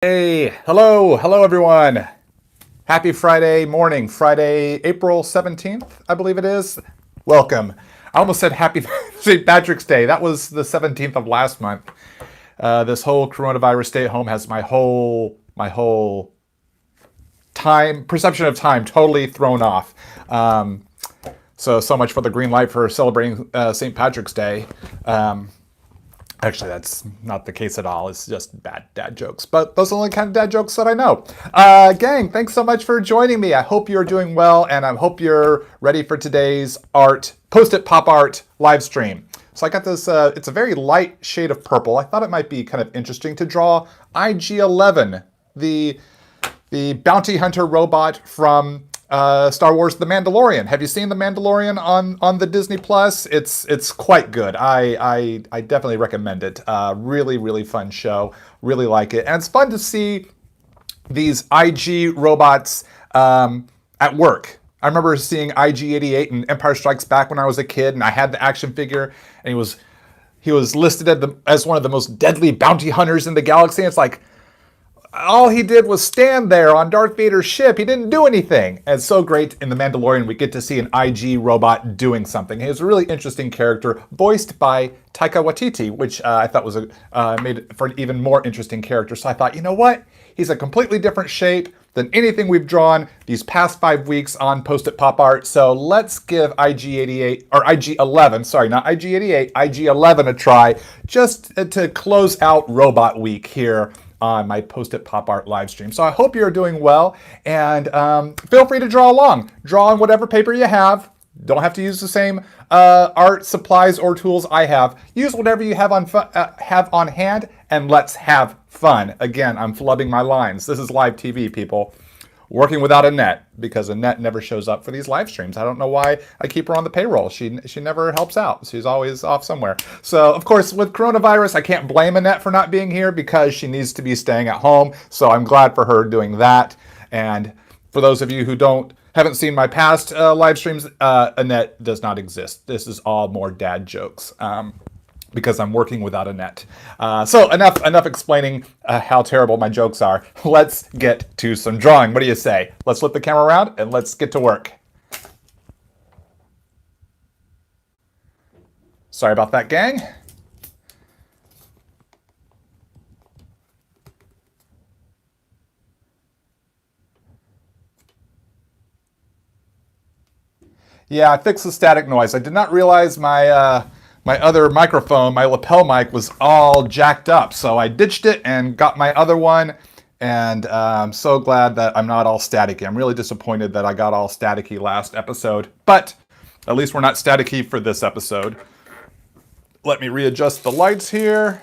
Hey, hello everyone. Happy Friday morning, Friday, April 17th, I believe it is. Welcome. I almost said happy St. Patrick's Day. That was the 17th of last month. This whole coronavirus stay at home has my whole time, perception of time totally thrown off. So much for the green light for celebrating St. Patrick's Day. Actually, that's not the case at all. It's just bad dad jokes. But those are the only kind of dad jokes that I know. Gang, thanks so much for joining me. I hope you're doing well, and I hope you're ready for today's Post-it pop art live stream. So I got this, it's a very light shade of purple. I thought it might be kind of interesting to draw IG-11, the bounty hunter robot from Star Wars: The Mandalorian. Have you seen The Mandalorian on the Disney Plus? It's quite good. I definitely recommend it. Really fun show. Really like it, and it's fun to see these IG robots at work. I remember seeing IG-88 in Empire Strikes Back when I was a kid, and I had the action figure, and he was listed as one of the most deadly bounty hunters in the galaxy. And it's like, all he did was stand there on Darth Vader's ship. He didn't do anything. And it's so great in The Mandalorian, we get to see an IG robot doing something. He's a really interesting character, voiced by Taika Waititi, which I thought was made for an even more interesting character. So I thought, you know what? He's a completely different shape than anything we've drawn these past 5 weeks on Post-it Pop Art. So let's give IG-88, or IG-11, sorry, not IG-88, IG-11 a try, just to close out Robot Week here on my Post-it Pop Art live stream. So I hope you're doing well, and feel free to draw along. Draw on whatever paper you have. Don't have to use the same art supplies or tools I have. Use whatever you have on hand, and let's have fun. Again, I'm flubbing my lines. This is live TV, people. Working without Annette, because Annette never shows up for these live streams. I don't know why I keep her on the payroll. She never helps out. She's always off somewhere. So, of course, with coronavirus, I can't blame Annette for not being here because she needs to be staying at home. So I'm glad for her doing that. And for those of you who haven't seen my past live streams, Annette does not exist. This is all more dad jokes. Because I'm working without Annette. So enough explaining how terrible my jokes are. Let's get to some drawing. What do you say? Let's flip the camera around and let's get to work. Sorry about that, gang. Yeah, I fixed the static noise. I did not realize my other microphone, my lapel mic, was all jacked up. So I ditched it and got my other one. And I'm so glad that I'm not all staticky. I'm really disappointed that I got all staticky last episode. But at least we're not staticky for this episode. Let me readjust the lights here.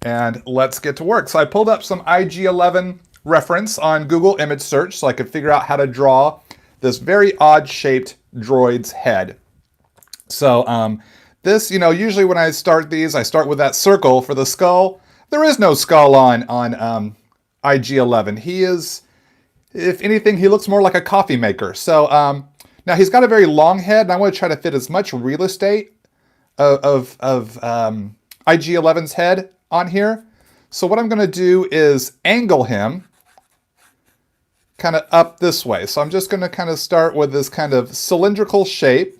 And let's get to work. So I pulled up some IG-11 reference on Google image search so I could figure out how to draw this very odd shaped droid's head. So this, usually when I start these, I start with that circle for the skull. There is no skull on IG-11. He is, if anything, he looks more like a coffee maker. So now he's got a very long head, and I want to try to fit as much real estate of IG-11's head on here. So what I'm going to do is angle him kind of up this way. So I'm just going to kind of start with this kind of cylindrical shape.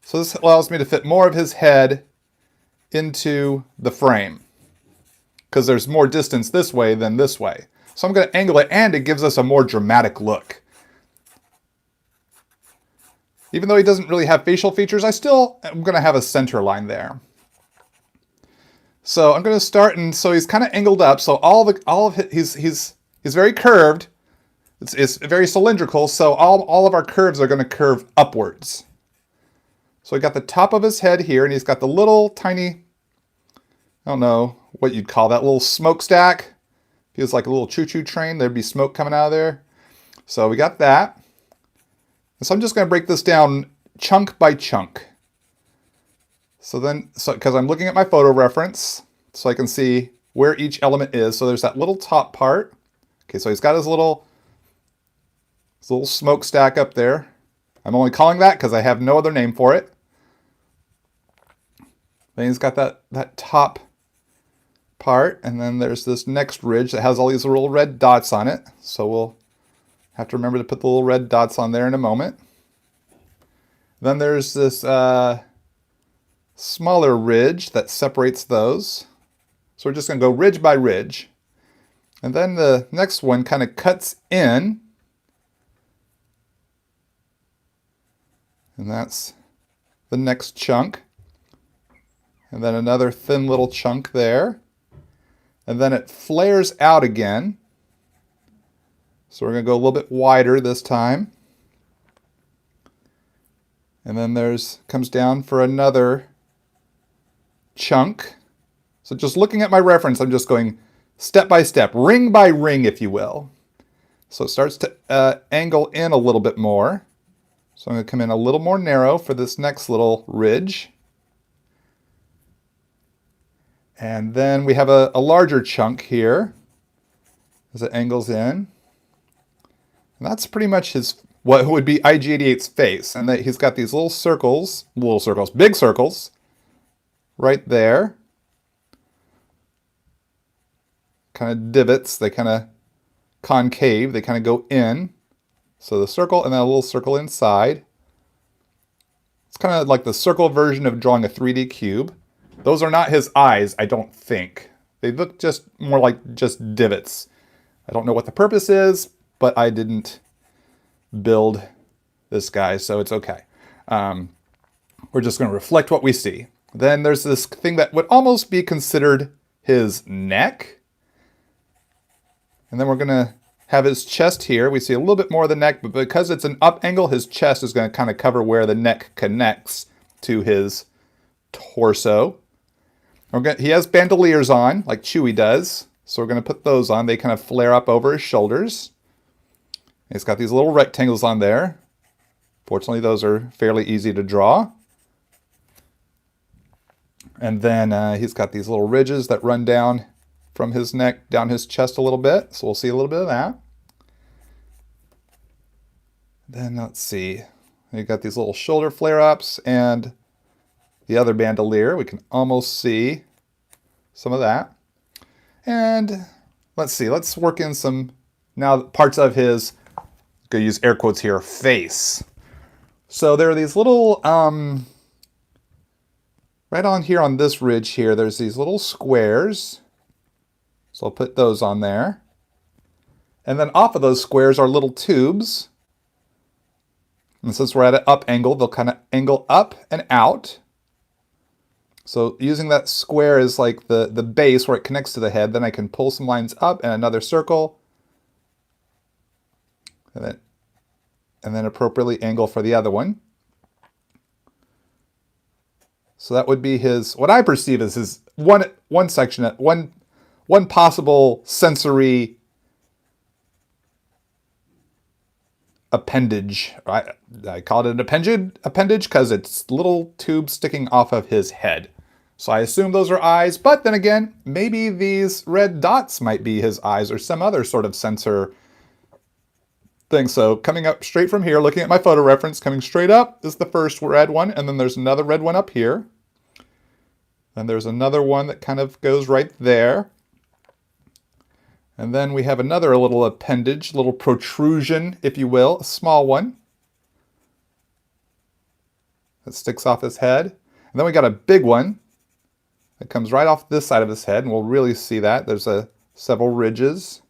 So this allows me to fit more of his head into the frame because there's more distance this way than this way. So I'm going to angle it, and it gives us a more dramatic look. Even though he doesn't really have facial features, I'm going to have a center line there. So I'm going to start, and so he's kind of angled up. So he's very curved. It's very cylindrical. So all of our curves are going to curve upwards. So we got the top of his head here, and he's got the little tiny, I don't know what you'd call that, little smokestack. Feels like a little choo-choo train. There'd be smoke coming out of there. So we got that. And so I'm just going to break this down chunk by chunk. So because I'm looking at my photo reference, so I can see where each element is. So there's that little top part. Okay, so he's got his little smokestack up there. I'm only calling that because I have no other name for it. Then he's got that top part, and then there's this next ridge that has all these little red dots on it. So we'll have to remember to put the little red dots on there in a moment. Then there's this smaller ridge that separates those. So we're just going to go ridge by ridge. And then the next one kind of cuts in. And that's the next chunk. And then another thin little chunk there. And then it flares out again. So we're going to go a little bit wider this time. And then comes down for another chunk. So just looking at my reference, I'm just going step by step, ring by ring, if you will. So it starts to angle in a little bit more. So I'm going to come in a little more narrow for this next little ridge. And then we have a larger chunk here as it angles in. And that's pretty much what would be IG-88's face. And that he's got these big circles right there. Kind of divots, they kind of concave, they kind of go in. So the circle and then a little circle inside. It's kind of like the circle version of drawing a 3D cube. Those are not his eyes, I don't think. They look just more like just divots. I don't know what the purpose is, but I didn't build this guy, so it's okay. We're just going to reflect what we see. Then there's this thing that would almost be considered his neck. And then we're going to have his chest here. We see a little bit more of the neck, but because it's an up angle, his chest is going to kind of cover where the neck connects to his torso. He has bandoliers on, like Chewie does. So we're going to put those on. They kind of flare up over his shoulders. He's got these little rectangles on there. Fortunately, those are fairly easy to draw. And then he's got these little ridges that run down from his neck, down his chest a little bit. So we'll see a little bit of that. Then let's see. You've got these little shoulder flare-ups and the other bandolier. We can almost see some of that. And let's see. Let's work in some now parts of his, I'm going to use air quotes here, face. So there are these little, right on here on this ridge here, there's these little squares. So I'll put those on there. And then off of those squares are little tubes. And since we're at an up angle, they'll kind of angle up and out. So using that square as like the base where it connects to the head, then I can pull some lines up and another circle. And then appropriately angle for the other one. So that would be his, what I perceive as his one section, one possible sensory appendage. I call it an appendage because it's little tubes sticking off of his head. So I assume those are eyes, but then again, maybe these red dots might be his eyes or some other sort of sensor thing. So coming up straight from here, looking at my photo reference, coming straight up is the first red one, and then there's another red one up here. And there's another one that kind of goes right there. And then we have another little appendage, little protrusion, if you will, a small one that sticks off his head. And then we got a big one that comes right off this side of his head, and we'll really see that. There's several ridges.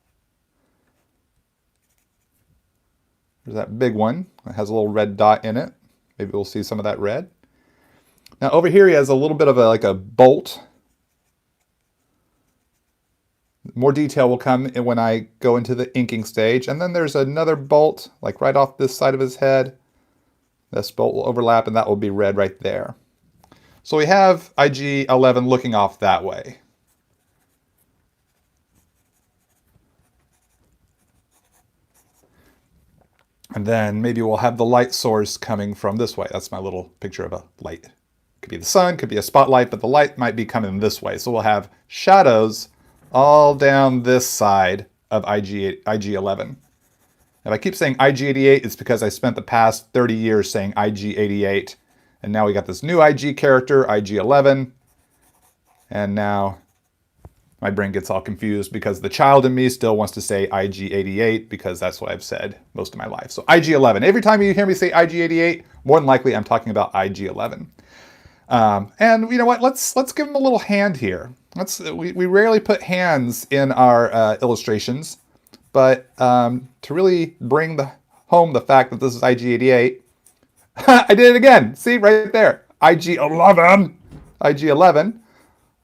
There's that big one that has a little red dot in it. Maybe we'll see some of that red. Now over here he has a little bit of like a bolt. More detail will come when I go into the inking stage. And then there's another bolt, like right off this side of his head. This bolt will overlap, and that will be red right there. So we have IG-11 looking off that way. And then maybe we'll have the light source coming from this way. That's my little picture of a light. Could be the sun, could be a spotlight, but the light might be coming this way. So we'll have shadows all down this side of IG-11. If I keep saying IG-88, it's because I spent the past 30 years saying IG-88. And now we got this new IG character, IG-11. And now my brain gets all confused because the child in me still wants to say IG-88 because that's what I've said most of my life. So IG-11. Every time you hear me say IG-88, more than likely I'm talking about IG-11. And you know what? Let's give him a little hand here. We rarely put hands in our illustrations, but to really bring home the fact that this is IG-88, I did it again. See, right there. IG-11. IG-11.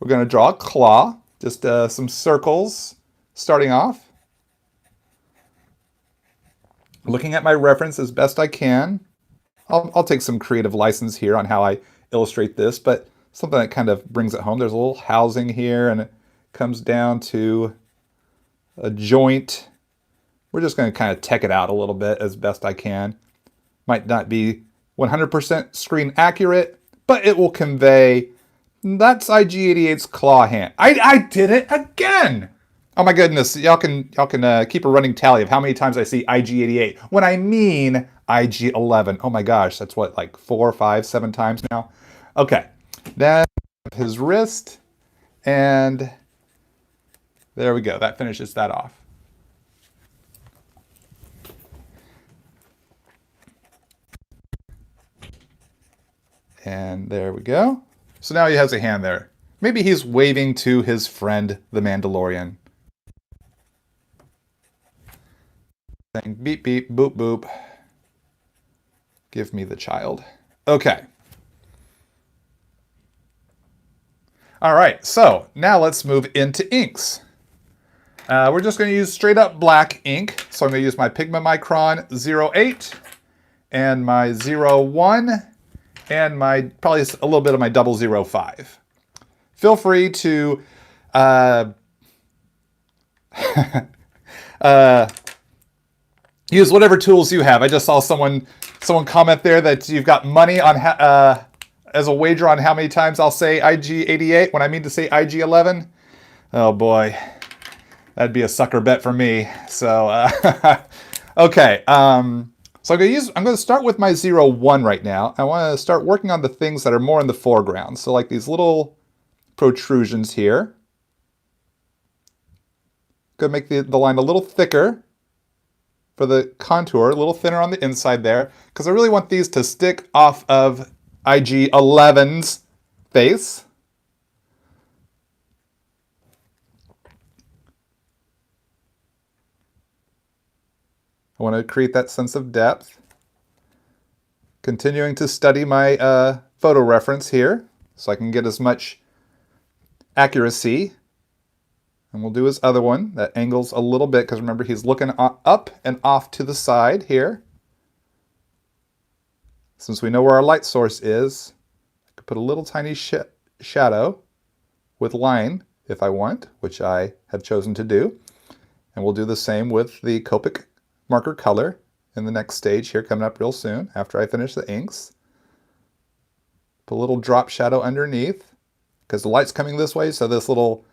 We're going to draw a claw. Just some circles starting off. Looking at my reference as best I can. I'll take some creative license here on how I illustrate this, but something that kind of brings it home. There's a little housing here, and it comes down to a joint. We're just going to kind of tech it out a little bit as best I can. Might not be 100% screen accurate, but it will convey that's IG-88's claw hand. I did it again! Oh my goodness, y'all can keep a running tally of how many times I see IG-88 when I mean IG-11. Oh my gosh, that's what, like 4, 5, 7 times now? Okay, then his wrist, and there we go. That finishes that off. And there we go. So now he has a hand there. Maybe he's waving to his friend, the Mandalorian. Saying beep, beep, boop, boop. Give me the child. Okay. All right, so now let's move into inks. We're just going to use straight up black ink. So I'm going to use my Pigma Micron 08 and my 01 and my probably a little bit of my 005. Feel free to use whatever tools you have. I just saw someone comment there that you've got money on as a wager on how many times I'll say IG-88 when I mean to say IG-11. Oh boy, that'd be a sucker bet for me. So okay. So I'm going to start with my 01 right now. I want to start working on the things that are more in the foreground. So like these little protrusions here. Going to make the line a little thicker for the contour, a little thinner on the inside there, because I really want these to stick off of IG-11's face. I want to create that sense of depth. Continuing to study my photo reference here so I can get as much accuracy. And we'll do his other one that angles a little bit because remember he's looking up and off to the side here. Since we know where our light source is, I could put a little tiny shadow with line if I want, which I have chosen to do. And we'll do the same with the Copic marker color in the next stage here coming up real soon after I finish the inks. Put a little drop shadow underneath because the light's coming this way, so this little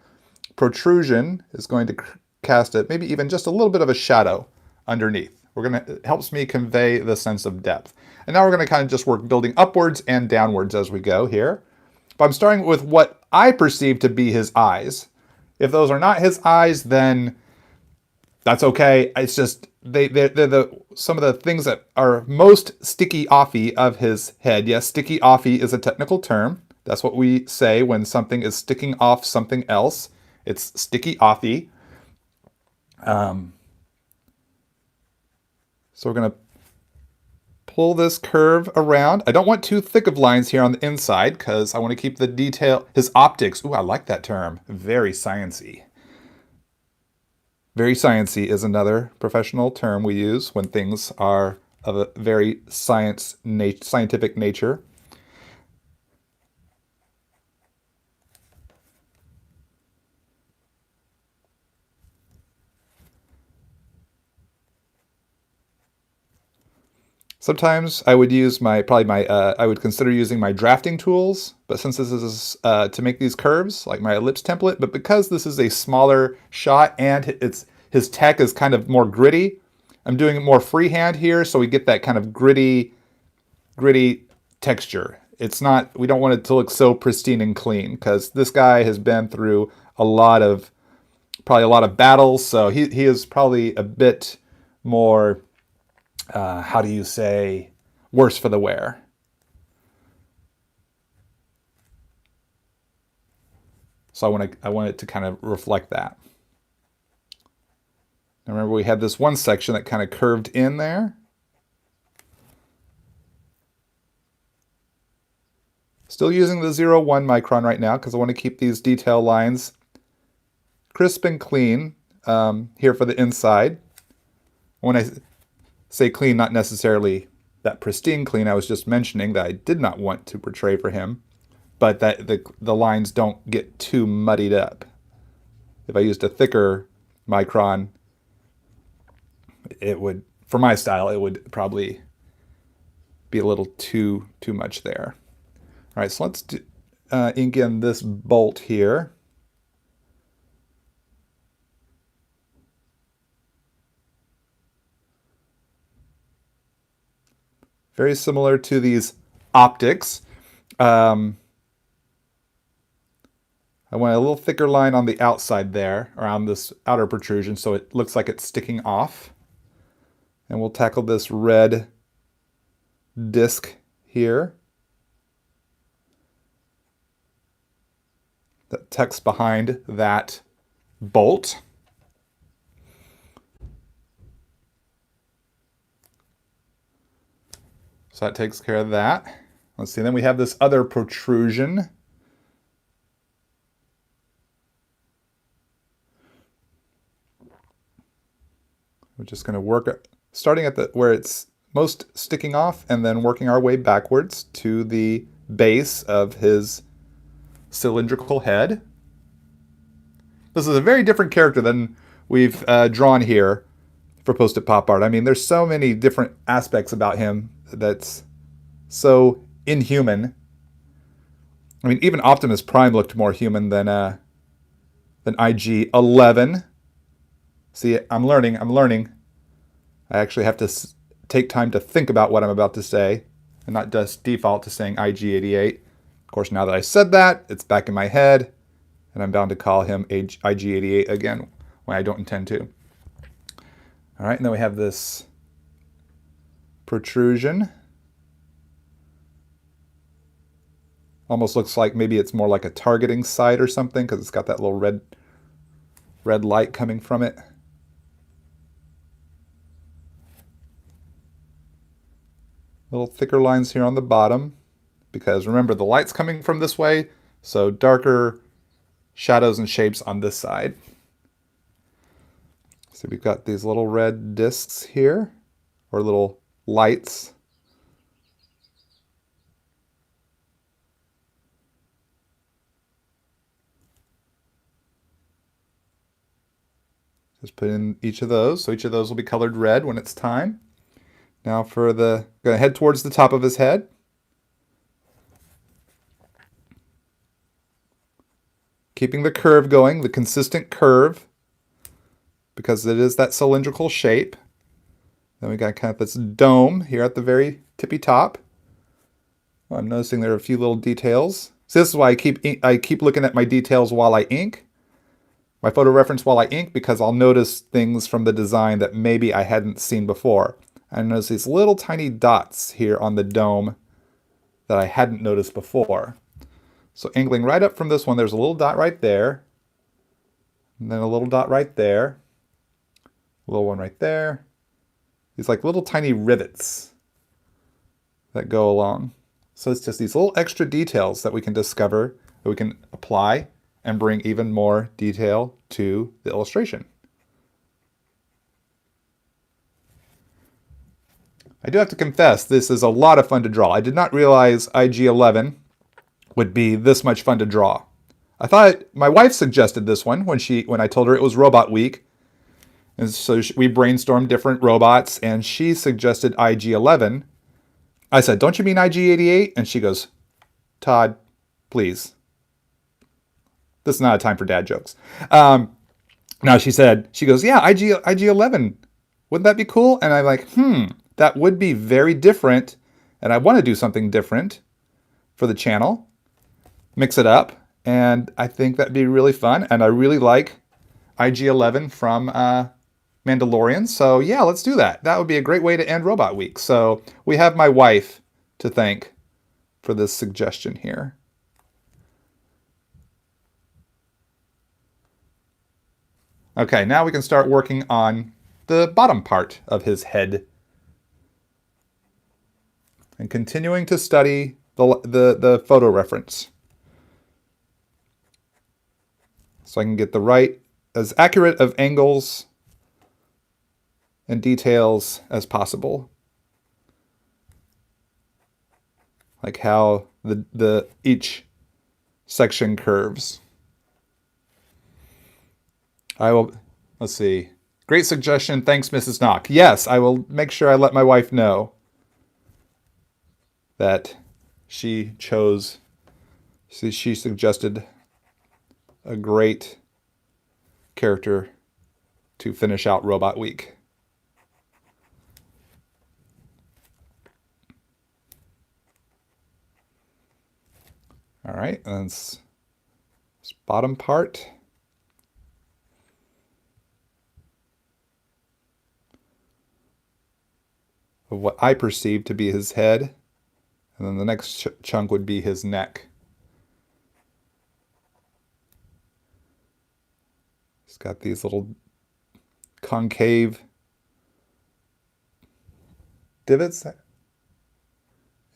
protrusion is going to cast it, maybe even just a little bit of a shadow underneath. It helps me convey the sense of depth. And now we're going to kind of just work building upwards and downwards as we go here. But I'm starting with what I perceive to be his eyes. If those are not his eyes, then that's okay. It's just they're some of the things that are most sticky-offy of his head. Yes, sticky-offy is a technical term. That's what we say when something is sticking off something else. It's sticky-offy. So we're going to pull this curve around. I don't want too thick of lines here on the inside because I want to keep the detail. His optics. Ooh, I like that term. Very sciencey. Very sciencey is another professional term we use when things are of a very scientific nature. Sometimes I would use I would consider using my drafting tools, but since this is to make these curves, like my ellipse template, but because this is a smaller shot and his tech is kind of more gritty, I'm doing it more freehand here, so we get that kind of gritty texture. We don't want it to look so pristine and clean, because this guy has been through a lot of probably a lot of battles, so he is probably a bit more, how do you say, worse for the wear. So I want it to kind of reflect that. Now remember, we had this one section that kind of curved in there. Still using the 0.1 micron right now because I want to keep these detail lines crisp and clean here for the inside. When I say clean, not necessarily that pristine clean I was just mentioning that I did not want to portray for him, but that the lines don't get too muddied up. If I used a thicker micron, it would, for my style, it would probably be a little too much there. All right, so let's ink in this bolt here. Very similar to these optics. I want a little thicker line on the outside there, around this outer protrusion, so it looks like it's sticking off. And we'll tackle this red disc here. The text behind that bolt. So that takes care of that. Let's see, then we have this other protrusion. We're just going to work, starting at where it's most sticking off and then working our way backwards to the base of his cylindrical head. This is a very different character than we've drawn here for Post-it Pop Art. I mean, there's so many different aspects about him that's so inhuman. I mean, even Optimus Prime looked more human than IG-11. See, I'm learning. I actually have to take time to think about what I'm about to say and not just default to saying IG-88. Of course, now that I said that, it's back in my head, and I'm bound to call him IG-88 again when I don't intend to. All right, and then we have this protrusion. Almost looks like maybe it's more like a targeting sight or something because it's got that little red light coming from it. Little thicker lines here on the bottom because remember the light's coming from this way, so darker shadows and shapes on this side. So we've got these little red discs here, or little lights. Just put in each of those. So each of those will be colored red when it's time. Now for the, gonna head towards the top of his head. Keeping the curve going, the consistent curve, because it is that cylindrical shape. Then we got kind of this dome here at the very tippy top. Oh, I'm noticing there are a few little details. So this is why I keep looking at my details while I ink. My photo reference while I ink, because I'll notice things from the design that maybe I hadn't seen before. I notice these little tiny dots here on the dome that I hadn't noticed before. So angling right up from this one, there's a little dot right there. And then a little dot right there. A little one right there. These like little tiny rivets that go along. So it's just these little extra details that we can discover, that we can apply and bring even more detail to the illustration. I do have to confess, this is a lot of fun to draw. I did not realize IG-11 would be this much fun to draw. I thought my wife suggested this one when I told her it was Robot Week. And so we brainstormed different robots and she suggested IG-11. I said, don't you mean IG-88? And she goes, Todd, please. This is not a time for dad jokes. Now she goes, yeah, IG-11. Wouldn't that be cool? And I'm like, that would be very different. And I want to do something different for the channel. Mix it up. And I think that'd be really fun. And I really like IG-11 from Mandalorian. So yeah, let's do that. That would be a great way to end Robot Week. So we have my wife to thank for this suggestion here. Okay, now we can start working on the bottom part of his head and continuing to study the photo reference so I can get the right, as accurate of angles and details as possible. Like how the each section curves. I will, let's see. Great suggestion. Thanks, Mrs. Nauck. Yes, I will make sure I let my wife know that she suggested a great character to finish out Robot Week. All right, and this bottom part. Of what I perceive to be his head. And then the next chunk would be his neck. He's got these little concave divots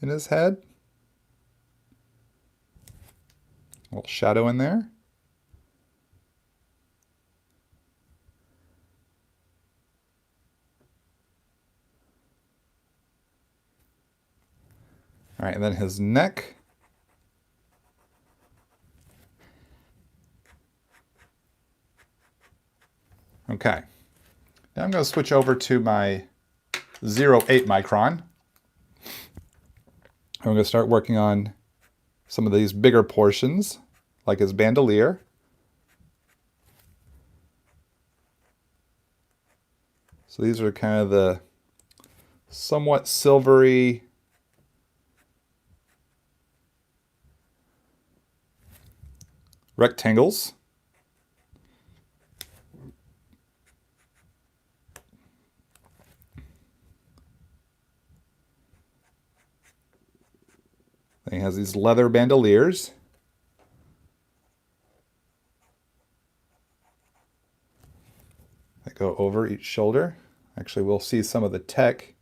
in his head. A little shadow in there. All right, and then his neck. Okay. Now I'm going to switch over to my 0.8 micron. I'm going to start working on some of these bigger portions, like his bandolier. So these are kind of the somewhat silvery rectangles. Then he has these leather bandoliers. That go over each shoulder. Actually, we'll see some of the tech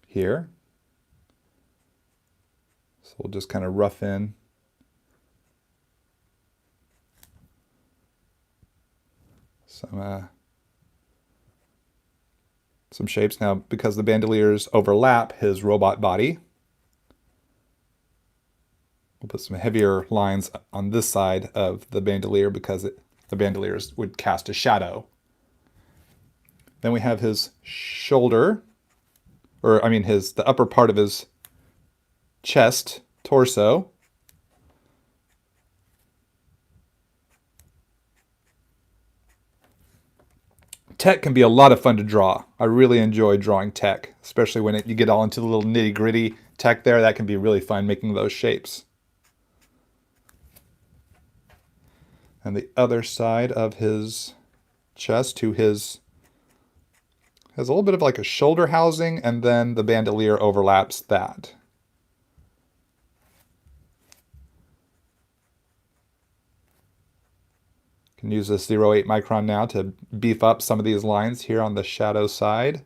here. So we'll just kind of rough in some shapes. Now, because the bandoliers overlap his robot body, we'll put some heavier lines on this side of the bandolier because the bandoliers would cast a shadow. Then we have his shoulder, or I mean the upper part of his chest, torso. Tech can be a lot of fun to draw. I really enjoy drawing tech, especially when you get all into the little nitty-gritty tech there. That can be really fun making those shapes. And the other side of his chest has a little bit of like a shoulder housing, and then the bandolier overlaps that. Can use this 0.8 micron now to beef up some of these lines here on the shadow side.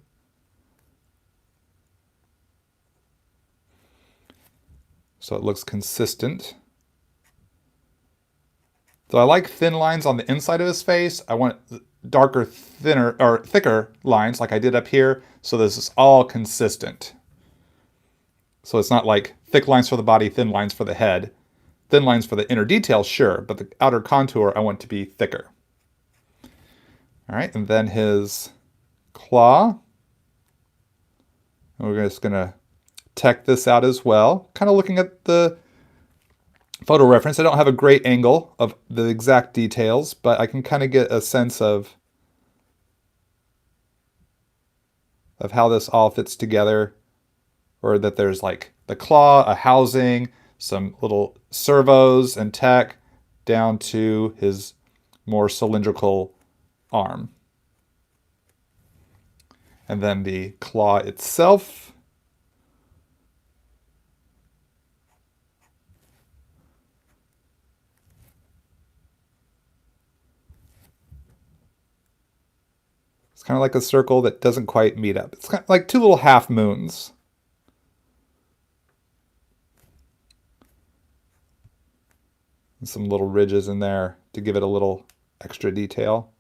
So it looks consistent. So I like thin lines on the inside of his face. I want darker, thicker lines like I did up here. So this is all consistent. So it's not like thick lines for the body, thin lines for the head. Thin lines for the inner details, sure, but the outer contour I want to be thicker. All right, and then his claw. And we're just gonna tech this out as well. Kind of looking at the photo reference. I don't have a great angle of the exact details, but I can kind of get a sense of how this all fits together, or that there's like the claw, a housing, some little servos and tech down to his more cylindrical arm. And then the claw itself. It's kind of like a circle that doesn't quite meet up. It's kind of like two little half moons. And some little ridges in there to give it a little extra detail.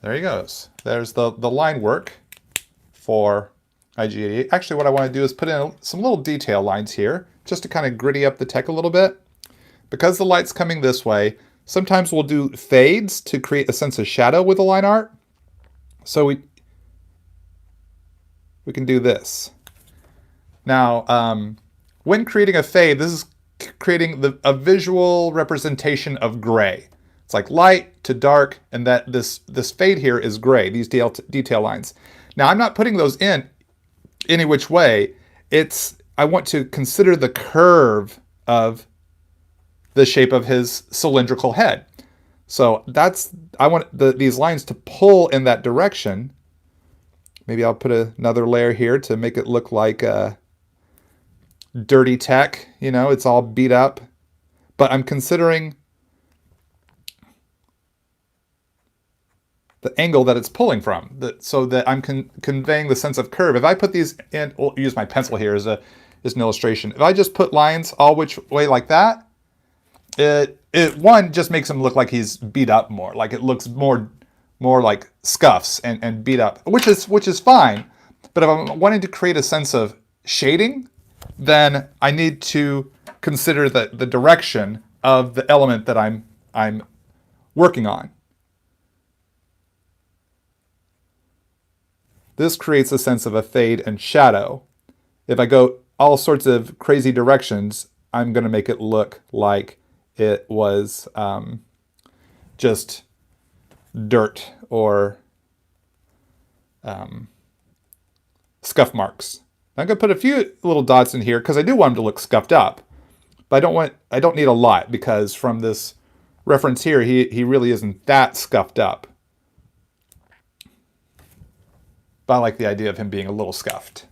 There he goes. There's the line work for IG-88. Actually, what I want to do is put in some little detail lines here, just to kind of gritty up the tech a little bit. Because the light's coming this way, sometimes we'll do fades to create a sense of shadow with the line art. So we can do this. Now, when creating a fade, this is creating a visual representation of gray. It's like light to dark, and that this fade here is gray, these detail lines. Now, I'm not putting those in any which way. I want to consider the curve of the shape of his cylindrical head. So I want these lines to pull in that direction. Maybe I'll put another layer here to make it look like dirty tech. You know, it's all beat up. But I'm considering the angle that it's pulling from, so that I'm conveying the sense of curve. If I put these in, I'll use my pencil here as an illustration. If I just put lines all which way like that, one just makes him look like he's beat up more, like it looks more like scuffs and beat up, which is fine. But if I'm wanting to create a sense of shading, then I need to consider the direction of the element that I'm working on. This creates a sense of a fade and shadow. If I go all sorts of crazy directions, I'm going to make it look like it was just dirt or scuff marks. I'm going to put a few little dots in here because I do want them to look scuffed up. But I don't need a lot, because from this reference here, he really isn't that scuffed up. But I like the idea of him being a little scuffed.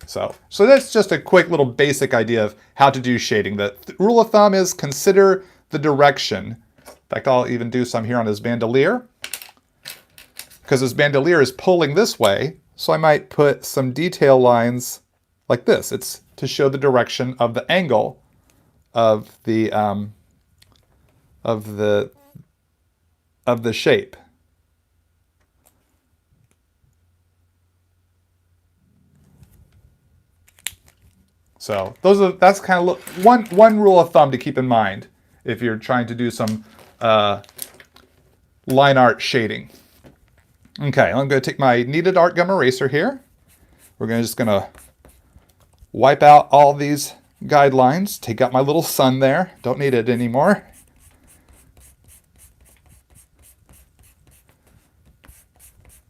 So that's just a quick little basic idea of how to do shading. The rule of thumb is consider the direction. In fact, I'll even do some here on his bandolier, because his bandolier is pulling this way. So I might put some detail lines like this. It's to show the direction of the angle of the shape. So that's kind of one rule of thumb to keep in mind if you're trying to do some line art shading. Okay, I'm going to take my kneaded art gum eraser here. We're just going to wipe out all these guidelines. Take out my little sun there. Don't need it anymore.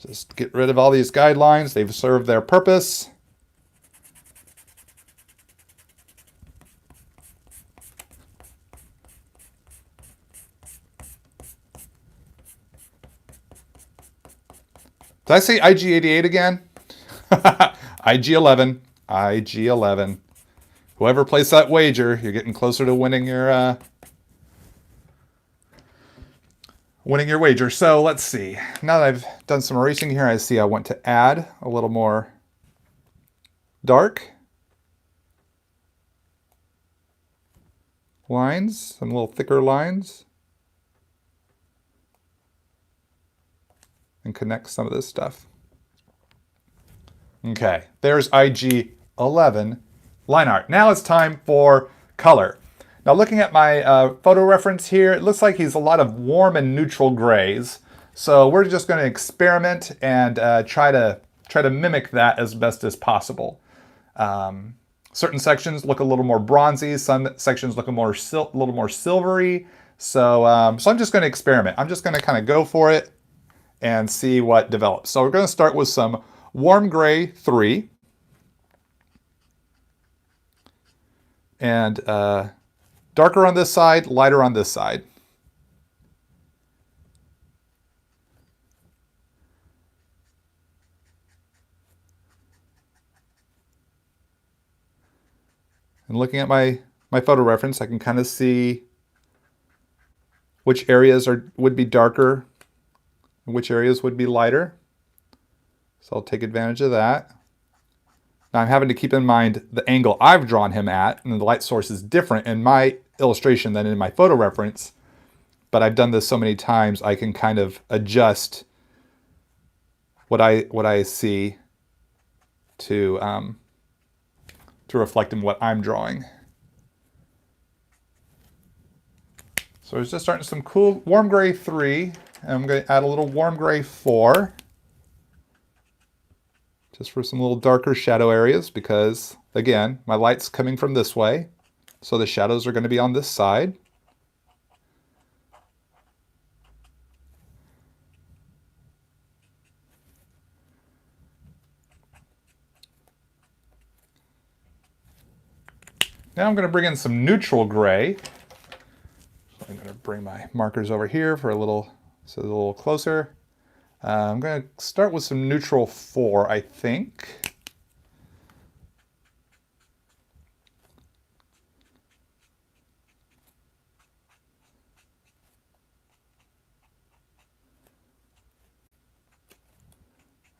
Just get rid of all these guidelines. They've served their purpose. Did I say IG-88 again? IG-11. IG-11. Whoever placed that wager, you're getting closer to winning your wager. So let's see. Now that I've done some erasing here, I see I want to add a little more dark lines, some little thicker lines, and connect some of this stuff. Okay, there's IG-11 line art. Now it's time for color. Now looking at my photo reference here, it looks like he's a lot of warm and neutral grays. So we're just going to experiment and try to mimic that as best as possible. Certain sections look a little more bronzy, some sections look a little more silvery. So I'm just going to experiment. I'm just going to kind of go for it and see what develops. So we're going to start with some warm gray 3, and darker on this side, lighter on this side. And looking at my photo reference, I can kind of see which areas would be darker and which areas would be lighter. So I'll take advantage of that. Now I'm having to keep in mind the angle I've drawn him at, and the light source is different in my illustration than in my photo reference. But I've done this so many times, I can kind of adjust what I see to reflect in what I'm drawing. So I was just starting some cool warm gray 3, and I'm going to add a little warm gray 4, just for some little darker shadow areas, because again, my light's coming from this way, so the shadows are going to be on this side. Now I'm going to bring in some neutral gray. So I'm going to bring my markers over here for a little closer. I'm going to start with some neutral 4, I think.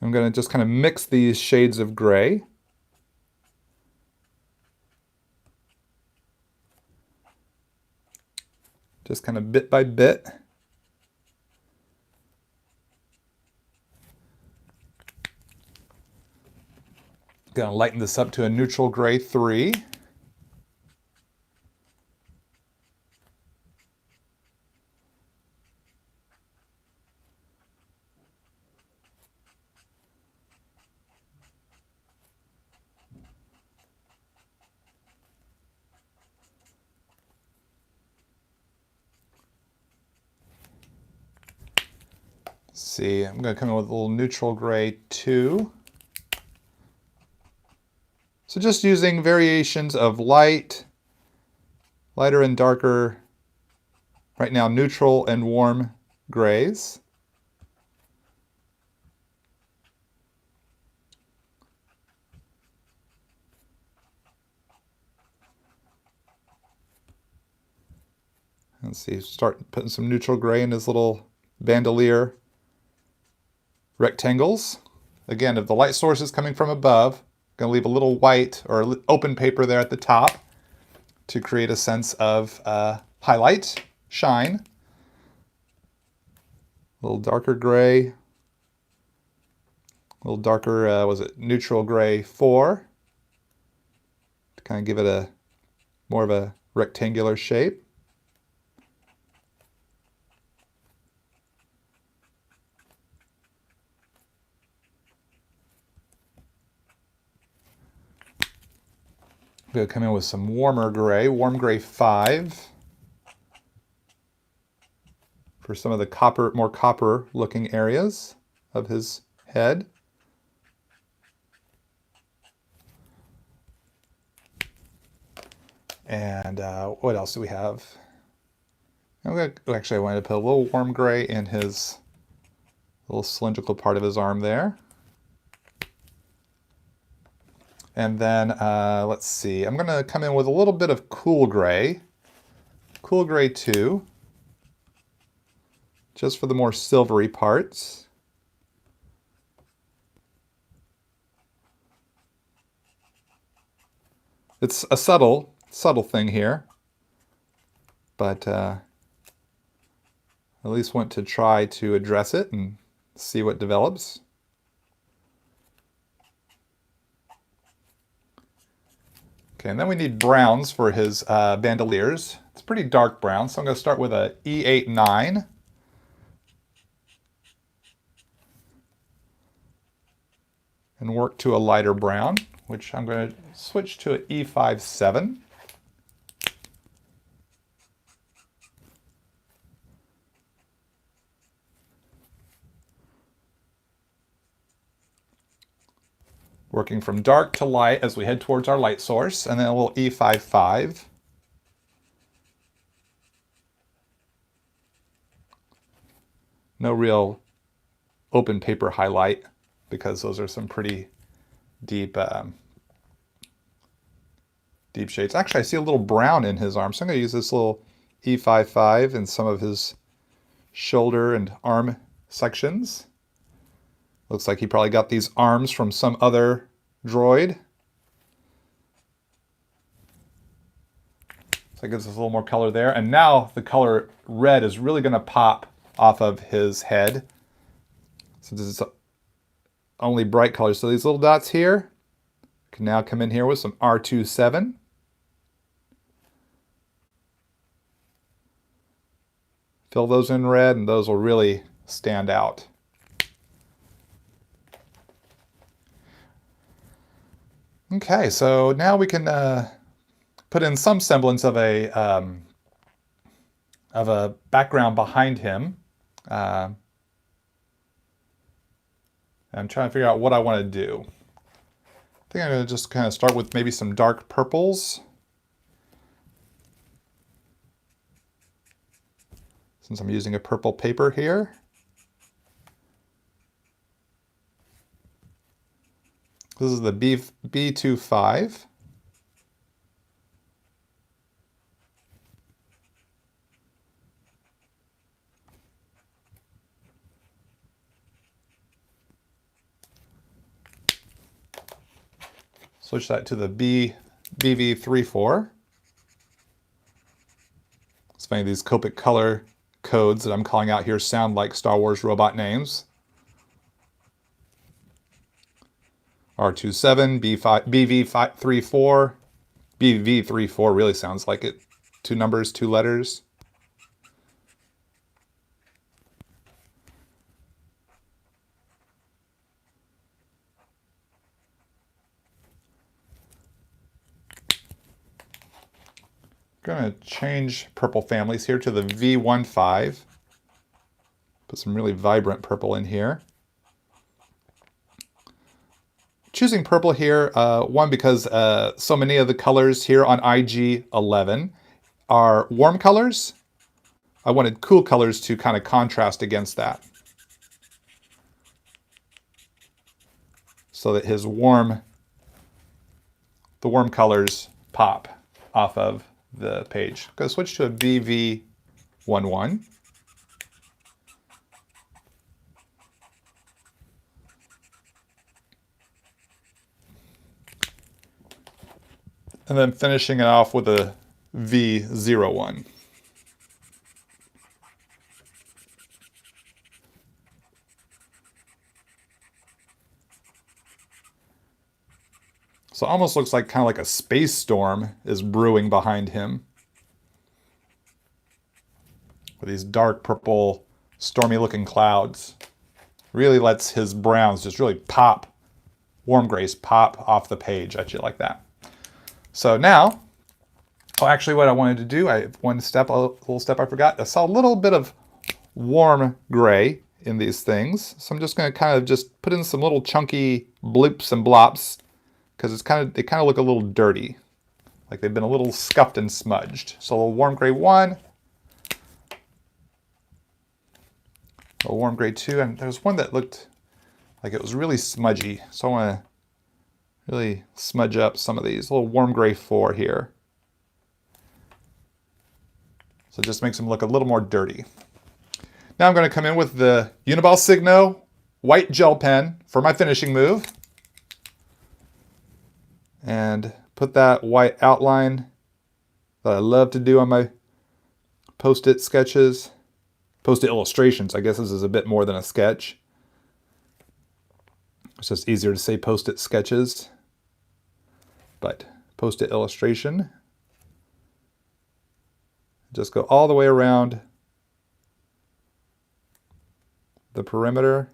I'm going to just kind of mix these shades of gray. Just kind of bit by bit. Going to lighten this up to a neutral gray 3. See, I'm going to come in with a little neutral gray 2. So just using variations of light, lighter and darker, right now neutral and warm grays. Let's see, start putting some neutral gray in his little bandolier rectangles. Again, if the light source is coming from above, I'm going to leave a little white or open paper there at the top to create a sense of highlight, shine. A little darker gray, a little darker, was it neutral gray 4, to kind of give it more of a rectangular shape. I'm going to come in with some warmer gray, warm gray 5, for some of the more copper looking areas of his head. And what else do we have? Actually, I wanted to put a little warm gray in his little cylindrical part of his arm there. And then, let's see, I'm going to come in with a little bit of cool gray 2, just for the more silvery parts. It's a subtle thing here, but at least want to try to address it and see what develops. Okay, and then we need browns for his bandoliers. It's pretty dark brown, so I'm going to start with a E89. And work to a lighter brown, which I'm going to switch to an E57. Working from dark to light as we head towards our light source, and then a little E55. No real open paper highlight because those are some pretty deep deep shades. Actually, I see a little brown in his arm, so I'm going to use this little E55 in some of his shoulder and arm sections. Looks like he probably got these arms from some other droid. So that gives us a little more color there. And now the color red is really going to pop off of his head, since it's only bright colors. So these little dots here can now come in here with some R27. Fill those in red, and those will really stand out. Okay, so now we can put in some semblance of a background behind him. I'm trying to figure out what I want to do. I think I'm going to just kind of start with maybe some dark purples. Since I'm using a purple paper here. This is the B25. Switch that to the BV34. It's funny, these Copic color codes that I'm calling out here sound like Star Wars robot names. R27, BV34. BV34 really sounds like it. 2 numbers, 2 letters. Going to change purple families here to the V15. Put some really vibrant purple in here. Choosing purple here, one, because so many of the colors here on IG-11 are warm colors. I wanted cool colors to kind of contrast against that, so that his the warm colors pop off of the page. I'm going to switch to a BV11. And then finishing it off with a V01. So it almost looks like kind of like a space storm is brewing behind him, with these dark purple, stormy looking clouds. Really lets his browns just really pop, warm grays pop off the page at you like that. So now, actually what I wanted to do, a little step I forgot. I saw a little bit of warm gray in these things. So I'm just going to kind of just put in some little chunky bloops and blops, because they kind of look a little dirty, like they've been a little scuffed and smudged. So a little warm gray 1, a little warm gray 2, and there was one that looked like it was really smudgy. So I want to really smudge up some of these. A little warm gray 4 here. So it just makes them look a little more dirty. Now I'm going to come in with the Uniball Signo white gel pen for my finishing move. And put that white outline that I love to do on my Post-it sketches. Post-it illustrations. I guess this is a bit more than a sketch. It's just easier to say Post-it sketches. But Post-it illustration. Just go all the way around the perimeter.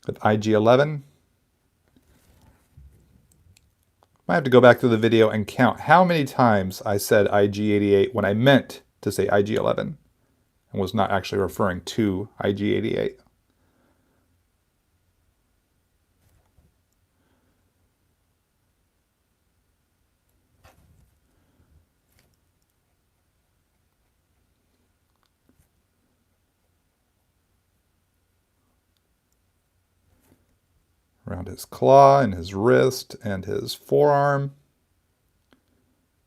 With IG-11. I have to go back to the video and count how many times I said IG-88 when I meant to say IG-11 and was not actually referring to IG-88. Around his claw and his wrist and his forearm.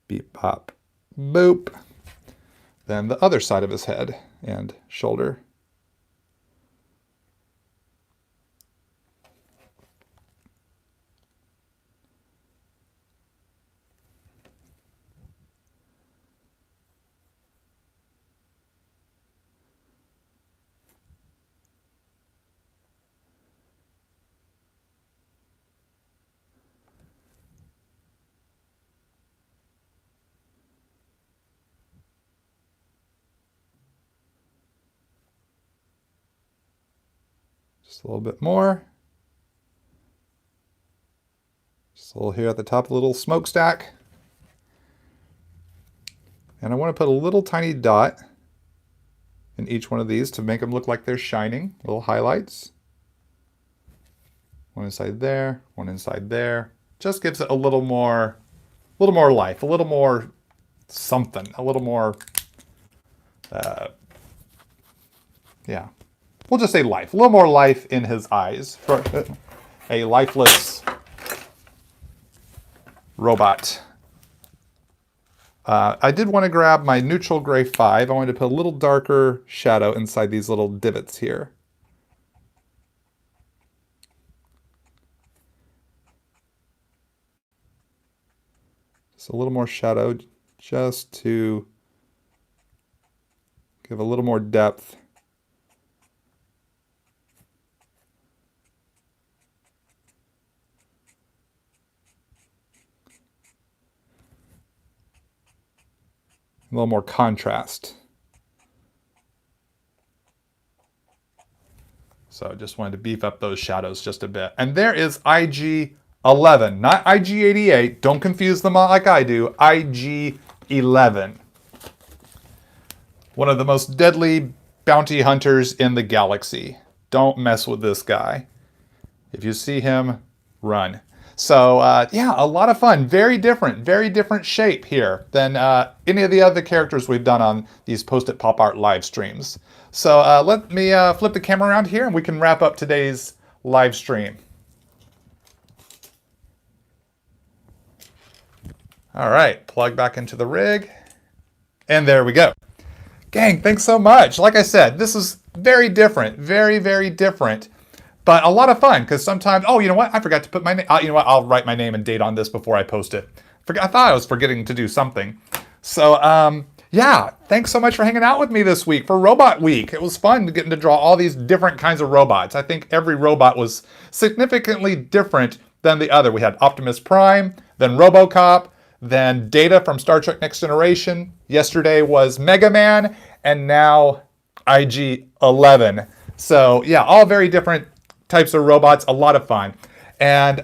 Beep, pop, boop. Then the other side of his head and shoulder. Just a little bit more. Just a little here at the top, a little smokestack. And I want to put a little tiny dot in each one of these to make them look like they're shining. Little highlights. One inside there, one inside there. Just gives it a little more life, a little more something, a little more, yeah. We'll just say life. A little more life in his eyes for a lifeless robot. I did want to grab my neutral gray 5. I wanted to put a little darker shadow inside these little divots here. Just a little more shadow just to give a little more depth. A little more contrast. So I just wanted to beef up those shadows just a bit. And there is IG-11, not IG-88. Don't confuse them like I do. IG-11. One of the most deadly bounty hunters in the galaxy. Don't mess with this guy. If you see him, run. So yeah, a lot of fun. Very different shape here than any of the other characters we've done on these Post-it Pop Art live streams. So let me flip the camera around here and we can wrap up today's live stream. All right, plug back into the rig. And there we go. Gang, thanks so much. Like I said, this is very different, very different. But a lot of fun, because sometimes, oh, you know what? I forgot to put my name. You know what? I'll write my name and date on this before I post it. I thought I was forgetting to do something. So, yeah, thanks so much for hanging out with me this week for Robot Week. It was fun getting to draw all these different kinds of robots. I think every robot was significantly different than the other. We had Optimus Prime, then RoboCop, then Data from Star Trek Next Generation. Yesterday was Mega Man, and now IG-11. So, yeah, all very different types of robots, a lot of fun. And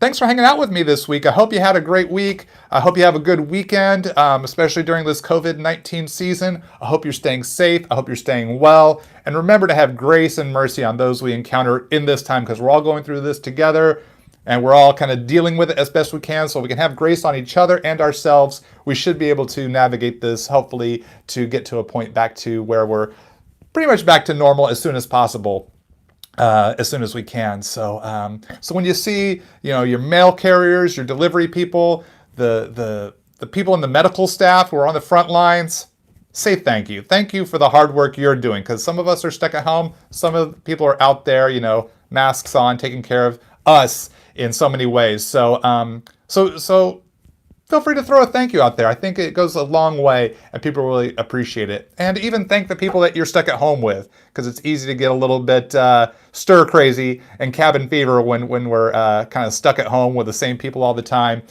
thanks for hanging out with me this week. I hope you had a great week. I hope you have a good weekend, especially during this COVID-19 season. I hope you're staying safe. I hope you're staying well. And remember to have grace and mercy on those we encounter in this time, because we're all going through this together and we're all kind of dealing with it as best we can. So we can have grace on each other and ourselves. We should be able to navigate this, hopefully, to get to a point back to where we're pretty much back to normal as soon as possible. As soon as we can. So so when you see, you know, your mail carriers, your delivery people, the people in the medical staff who are on the front lines, say thank you. Thank you for the hard work you're doing, because some of us are stuck at home. Some of the people are out there, you know, masks on, taking care of us in so many ways. So so feel free to throw a thank you out there. I think it goes a long way and people really appreciate it. And even thank the people that you're stuck at home with, because it's easy to get a little bit stir crazy and cabin fever when we're kind of stuck at home with the same people all the time.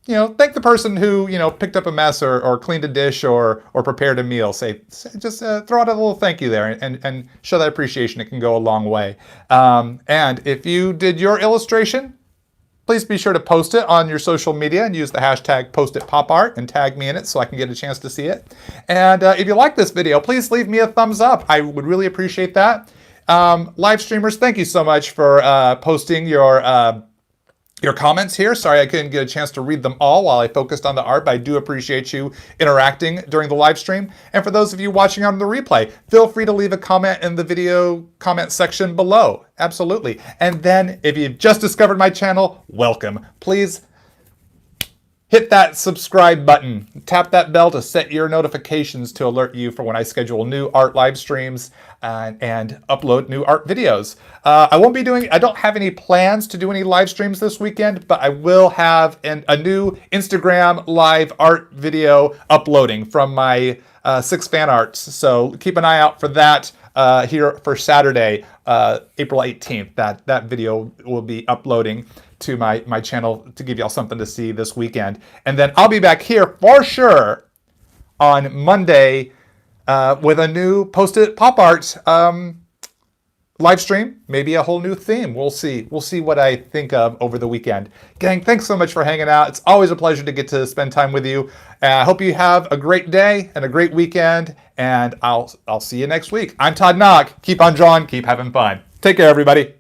You know, thank the person who, you know, picked up a mess or cleaned a dish or prepared a meal. Just throw out a little thank you there and show that appreciation. It can go a long way. And if you did your illustration, please be sure to post it on your social media and use the hashtag #PostItPopArt and tag me in it so I can get a chance to see it. And if you like this video, please leave me a thumbs up. I would really appreciate that. Live streamers, thank you so much for posting your comments here. Sorry I couldn't get a chance to read them all while I focused on the art, but I do appreciate you interacting during the live stream. And for those of you watching on the replay, feel free to leave a comment in the video comment section below. Absolutely. And then if you've just discovered my channel, welcome. Please hit that subscribe button. Tap that bell to set your notifications to alert you for when I schedule new art live streams and upload new art videos. I don't have any plans to do any live streams this weekend, but I will have a new Instagram live art video uploading from my 6 fan arts. So keep an eye out for that here for Saturday, April 18th. That video will be uploading to my channel to give y'all something to see this weekend. And then I'll be back here for sure on Monday with a new Post-it Pop Art live stream, maybe a whole new theme. We'll see. We'll see what I think of over the weekend. Gang, thanks so much for hanging out. It's always a pleasure to get to spend time with you. I hope you have a great day and a great weekend, and I'll see you next week. I'm Todd Nauck. Keep on drawing, keep having fun. Take care, everybody.